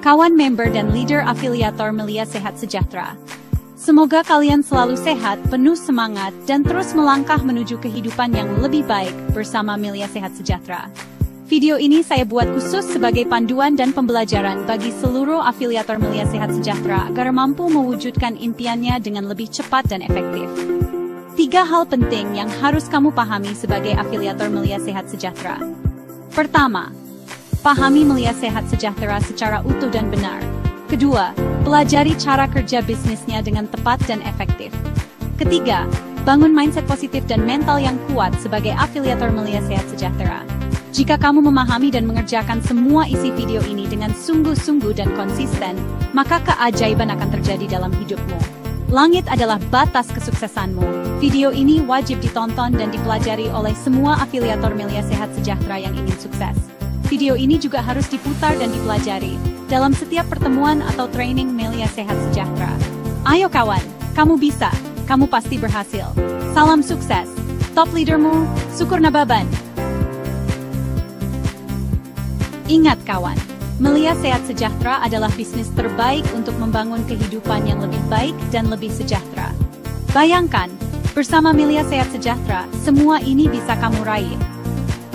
kawan member dan leader afiliator Melia Sehat Sejahtera. Semoga kalian selalu sehat, penuh semangat, dan terus melangkah menuju kehidupan yang lebih baik bersama Melia Sehat Sejahtera. Video ini saya buat khusus sebagai panduan dan pembelajaran bagi seluruh afiliator Melia Sehat Sejahtera agar mampu mewujudkan impiannya dengan lebih cepat dan efektif. 3 hal penting yang harus kamu pahami sebagai afiliator Melia Sehat Sejahtera. Pertama, pahami Melia Sehat Sejahtera secara utuh dan benar. Kedua, pelajari cara kerja bisnisnya dengan tepat dan efektif. Ketiga, bangun mindset positif dan mental yang kuat sebagai afiliator Melia Sehat Sejahtera. Jika kamu memahami dan mengerjakan semua isi video ini dengan sungguh-sungguh dan konsisten, maka keajaiban akan terjadi dalam hidupmu. Langit adalah batas kesuksesanmu. Video ini wajib ditonton dan dipelajari oleh semua afiliator Melia Sehat Sejahtera yang ingin sukses. Video ini juga harus diputar dan dipelajari dalam setiap pertemuan atau training Melia Sehat Sejahtera. Ayo kawan, kamu bisa, kamu pasti berhasil. Salam sukses, top leadermu, Syukur Nababan. Ingat kawan, Melia Sehat Sejahtera adalah bisnis terbaik untuk membangun kehidupan yang lebih baik dan lebih sejahtera. Bayangkan, bersama Melia Sehat Sejahtera, semua ini bisa kamu raih.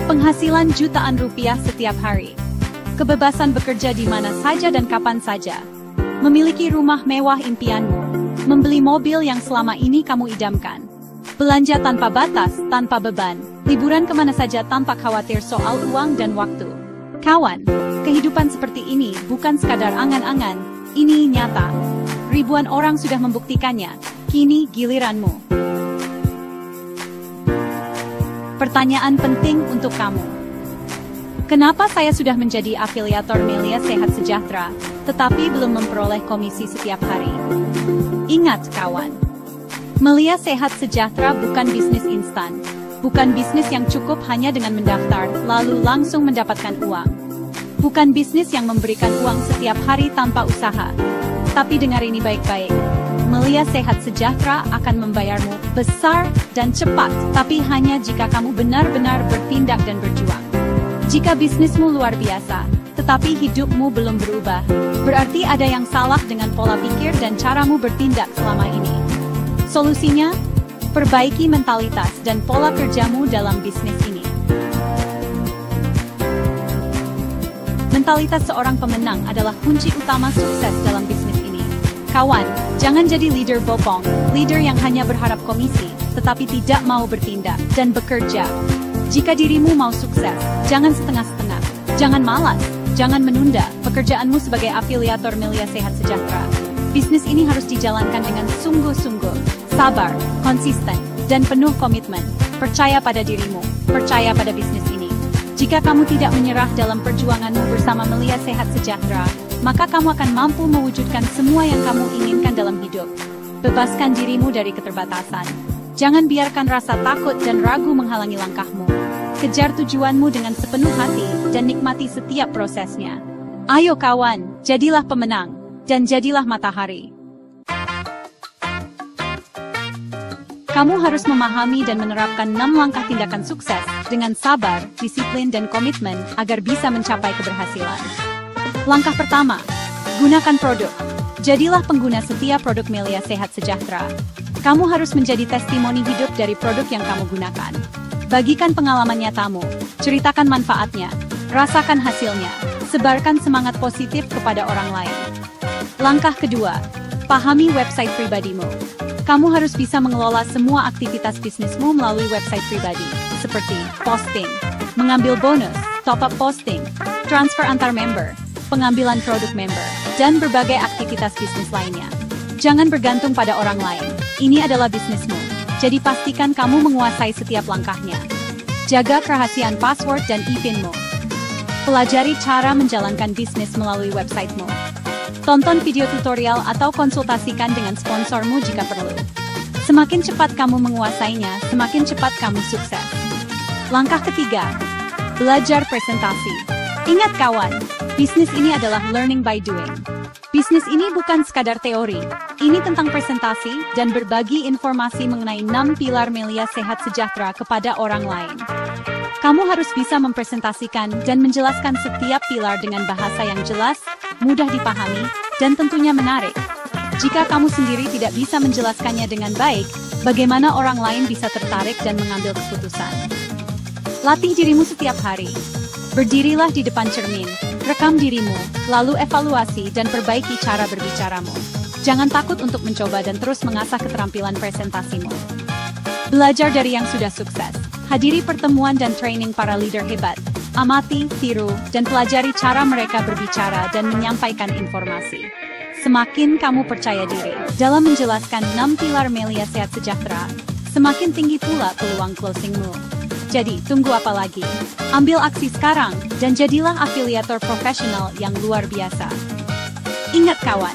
Penghasilan jutaan rupiah setiap hari. Kebebasan bekerja di mana saja dan kapan saja. Memiliki rumah mewah impianmu. Membeli mobil yang selama ini kamu idamkan. Belanja tanpa batas, tanpa beban. Liburan kemana saja tanpa khawatir soal uang dan waktu. Kawan, kehidupan seperti ini bukan sekadar angan-angan. Ini nyata. Ribuan orang sudah membuktikannya. Kini giliranmu. Pertanyaan penting untuk kamu. Kenapa saya sudah menjadi afiliator Melia Sehat Sejahtera, tetapi belum memperoleh komisi setiap hari? Ingat kawan, Melia Sehat Sejahtera bukan bisnis instan. Bukan bisnis yang cukup hanya dengan mendaftar, lalu langsung mendapatkan uang. Bukan bisnis yang memberikan uang setiap hari tanpa usaha. Tapi dengar ini baik-baik. Melia Sehat Sejahtera akan membayarmu besar dan cepat, tapi hanya jika kamu benar-benar bertindak dan berjuang. Jika bisnismu luar biasa, tetapi hidupmu belum berubah, berarti ada yang salah dengan pola pikir dan caramu bertindak selama ini. Solusinya, perbaiki mentalitas dan pola kerjamu dalam bisnis ini. Mentalitas seorang pemenang adalah kunci utama sukses dalam bisnis ini. Kawan, jangan jadi leader bopong, leader yang hanya berharap komisi, tetapi tidak mau bertindak dan bekerja. Jika dirimu mau sukses, jangan setengah-setengah, jangan malas, jangan menunda pekerjaanmu sebagai afiliator Melia Sehat Sejahtera. Bisnis ini harus dijalankan dengan sungguh-sungguh, sabar, konsisten, dan penuh komitmen. Percaya pada dirimu, percaya pada bisnis ini. Jika kamu tidak menyerah dalam perjuanganmu bersama Melia Sehat Sejahtera, maka kamu akan mampu mewujudkan semua yang kamu inginkan dalam hidup. Bebaskan dirimu dari keterbatasan. Jangan biarkan rasa takut dan ragu menghalangi langkahmu. Kejar tujuanmu dengan sepenuh hati dan nikmati setiap prosesnya. Ayo kawan, jadilah pemenang, dan jadilah matahari. Kamu harus memahami dan menerapkan 6 langkah tindakan sukses dengan sabar, disiplin, dan komitmen agar bisa mencapai keberhasilan. Langkah pertama, gunakan produk. Jadilah pengguna setia produk Melia Sehat Sejahtera. Kamu harus menjadi testimoni hidup dari produk yang kamu gunakan. Bagikan pengalaman nyatamu, ceritakan manfaatnya, rasakan hasilnya, sebarkan semangat positif kepada orang lain. Langkah kedua, pahami website pribadimu. Kamu harus bisa mengelola semua aktivitas bisnismu melalui website pribadi, seperti posting, mengambil bonus, top-up posting, transfer antar member, pengambilan produk member, dan berbagai aktivitas bisnis lainnya. Jangan bergantung pada orang lain. Ini adalah bisnismu, jadi pastikan kamu menguasai setiap langkahnya. Jaga kerahasiaan password dan e-pinmu. Pelajari cara menjalankan bisnis melalui websitemu. Tonton video tutorial atau konsultasikan dengan sponsormu jika perlu. Semakin cepat kamu menguasainya, semakin cepat kamu sukses. Langkah ketiga, belajar presentasi. Ingat kawan, bisnis ini adalah learning by doing. Bisnis ini bukan sekadar teori, ini tentang presentasi dan berbagi informasi mengenai 6 pilar Melia Sehat Sejahtera kepada orang lain. Kamu harus bisa mempresentasikan dan menjelaskan setiap pilar dengan bahasa yang jelas, mudah dipahami, dan tentunya menarik. Jika kamu sendiri tidak bisa menjelaskannya dengan baik, bagaimana orang lain bisa tertarik dan mengambil keputusan? Latih dirimu setiap hari. Berdirilah di depan cermin, rekam dirimu, lalu evaluasi dan perbaiki cara berbicaramu. Jangan takut untuk mencoba dan terus mengasah keterampilan presentasimu. Belajar dari yang sudah sukses. Hadiri pertemuan dan training para leader hebat. Amati, tiru, dan pelajari cara mereka berbicara dan menyampaikan informasi. Semakin kamu percaya diri dalam menjelaskan 6 pilar Melia Sehat Sejahtera, semakin tinggi pula peluang closingmu. Jadi, tunggu apa lagi? Ambil aksi sekarang, dan jadilah afiliator profesional yang luar biasa. Ingat kawan,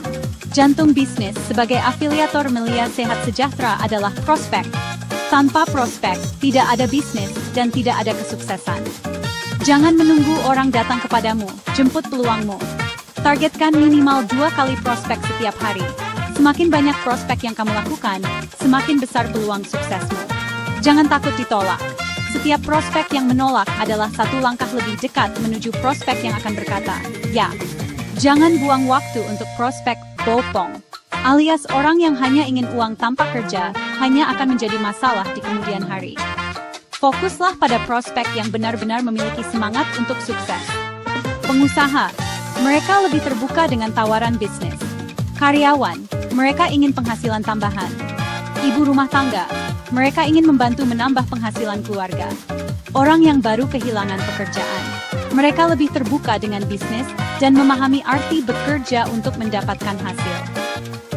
jantung bisnis sebagai afiliator Melia Sehat Sejahtera adalah prospek. Tanpa prospek, tidak ada bisnis dan tidak ada kesuksesan. Jangan menunggu orang datang kepadamu, jemput peluangmu. Targetkan minimal 2 kali prospek setiap hari. Semakin banyak prospek yang kamu lakukan, semakin besar peluang suksesmu. Jangan takut ditolak. Setiap prospek yang menolak adalah satu langkah lebih dekat menuju prospek yang akan berkata, ya. Jangan buang waktu untuk prospek bopong, alias orang yang hanya ingin uang tanpa kerja, hanya akan menjadi masalah di kemudian hari. Fokuslah pada prospek yang benar-benar memiliki semangat untuk sukses. Pengusaha, mereka lebih terbuka dengan tawaran bisnis. Karyawan, mereka ingin penghasilan tambahan. Ibu rumah tangga, mereka ingin membantu menambah penghasilan keluarga. Orang yang baru kehilangan pekerjaan, mereka lebih terbuka dengan bisnis dan memahami arti bekerja untuk mendapatkan hasil.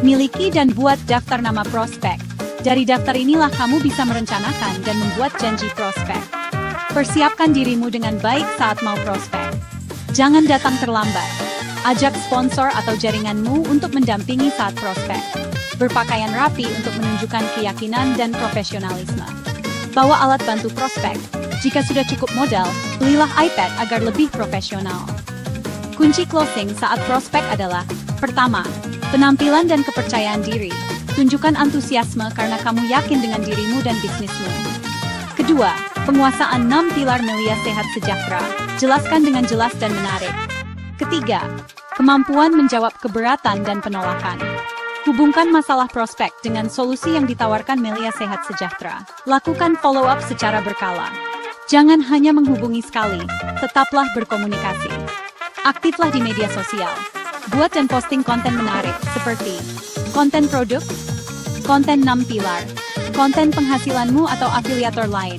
Miliki dan buat daftar nama prospek. Dari daftar inilah kamu bisa merencanakan dan membuat janji prospek. Persiapkan dirimu dengan baik saat mau prospek. Jangan datang terlambat. Ajak sponsor atau jaringanmu untuk mendampingi saat prospek. Berpakaian rapi untuk menunjukkan keyakinan dan profesionalisme. Bawa alat bantu prospek. Jika sudah cukup modal, belilah iPad agar lebih profesional. Kunci closing saat prospek adalah: pertama, penampilan dan kepercayaan diri. Tunjukkan antusiasme karena kamu yakin dengan dirimu dan bisnismu. Kedua, penguasaan 6 pilar Melia Sehat Sejahtera. Jelaskan dengan jelas dan menarik. Ketiga, kemampuan menjawab keberatan dan penolakan. Hubungkan masalah prospek dengan solusi yang ditawarkan Melia Sehat Sejahtera. Lakukan follow-up secara berkala. Jangan hanya menghubungi sekali, tetaplah berkomunikasi. Aktiflah di media sosial. Buat dan posting konten menarik seperti konten produk, konten 6 pilar, konten penghasilanmu atau afiliator lain.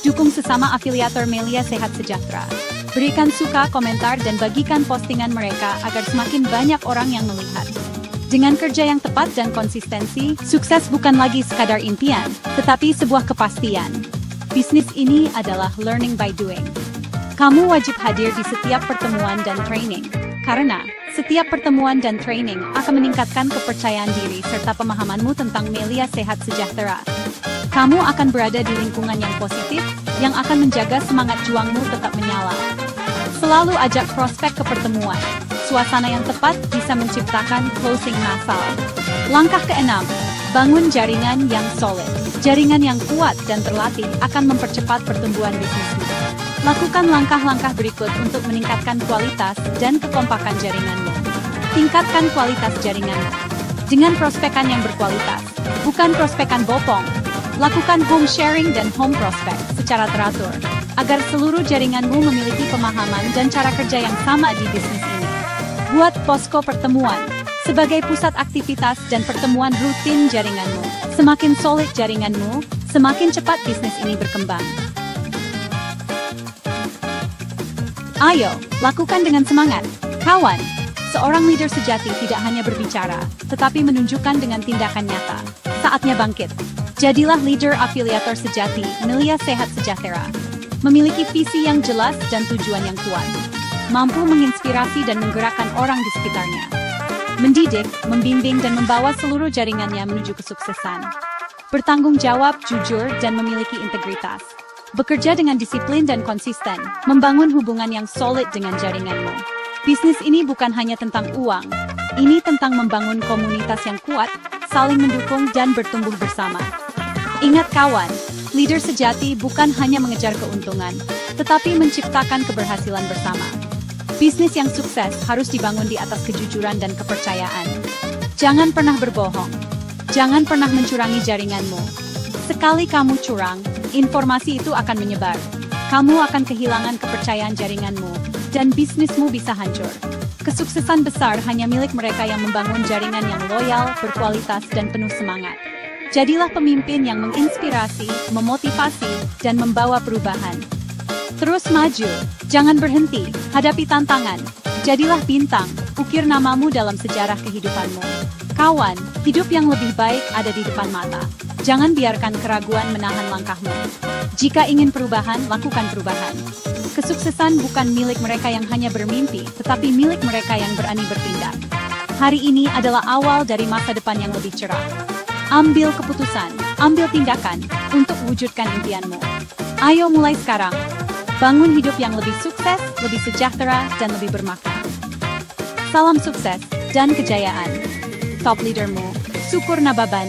Dukung sesama afiliator Melia Sehat Sejahtera. Berikan suka, komentar, dan bagikan postingan mereka agar semakin banyak orang yang melihat. Dengan kerja yang tepat dan konsistensi, sukses bukan lagi sekadar impian, tetapi sebuah kepastian. Bisnis ini adalah learning by doing. Kamu wajib hadir di setiap pertemuan dan training, karena setiap pertemuan dan training akan meningkatkan kepercayaan diri serta pemahamanmu tentang Melia Sehat Sejahtera. Kamu akan berada di lingkungan yang positif, yang akan menjaga semangat juangmu tetap menyala. Selalu ajak prospek ke pertemuan. Suasana yang tepat bisa menciptakan closing massal. Langkah keenam, bangun jaringan yang solid. Jaringan yang kuat dan terlatih akan mempercepat pertumbuhan bisnismu. Lakukan langkah-langkah berikut untuk meningkatkan kualitas dan kekompakan jaringanmu. Tingkatkan kualitas jaringanmu dengan prospekan yang berkualitas, bukan prospekan bopong. Lakukan home sharing dan home prospect secara teratur, agar seluruh jaringanmu memiliki pemahaman dan cara kerja yang sama di bisnis ini. Buat posko pertemuan sebagai pusat aktivitas dan pertemuan rutin jaringanmu. Semakin solid jaringanmu, semakin cepat bisnis ini berkembang. Ayo, lakukan dengan semangat. Kawan, seorang leader sejati tidak hanya berbicara, tetapi menunjukkan dengan tindakan nyata. Saatnya bangkit. Jadilah leader afiliator sejati Melia Sehat Sejahtera. Memiliki visi yang jelas dan tujuan yang kuat. Mampu menginspirasi dan menggerakkan orang di sekitarnya. Mendidik, membimbing, dan membawa seluruh jaringannya menuju kesuksesan. Bertanggung jawab, jujur, dan memiliki integritas. Bekerja dengan disiplin dan konsisten, membangun hubungan yang solid dengan jaringanmu. Bisnis ini bukan hanya tentang uang, ini tentang membangun komunitas yang kuat, saling mendukung dan bertumbuh bersama. Ingat kawan, leader sejati bukan hanya mengejar keuntungan, tetapi menciptakan keberhasilan bersama. Bisnis yang sukses harus dibangun di atas kejujuran dan kepercayaan. Jangan pernah berbohong. Jangan pernah mencurangi jaringanmu. Sekali kamu curang, informasi itu akan menyebar. Kamu akan kehilangan kepercayaan jaringanmu, dan bisnismu bisa hancur. Kesuksesan besar hanya milik mereka yang membangun jaringan yang loyal, berkualitas, dan penuh semangat. Jadilah pemimpin yang menginspirasi, memotivasi, dan membawa perubahan. Terus maju, jangan berhenti, hadapi tantangan. Jadilah bintang, ukir namamu dalam sejarah kehidupanmu. Kawan, hidup yang lebih baik ada di depan mata. Jangan biarkan keraguan menahan langkahmu. Jika ingin perubahan, lakukan perubahan. Kesuksesan bukan milik mereka yang hanya bermimpi, tetapi milik mereka yang berani bertindak. Hari ini adalah awal dari masa depan yang lebih cerah. Ambil keputusan, ambil tindakan untuk wujudkan impianmu. Ayo mulai sekarang. Bangun hidup yang lebih sukses, lebih sejahtera, dan lebih bermakna. Salam sukses dan kejayaan. Top leadermu, Sukur Nababan.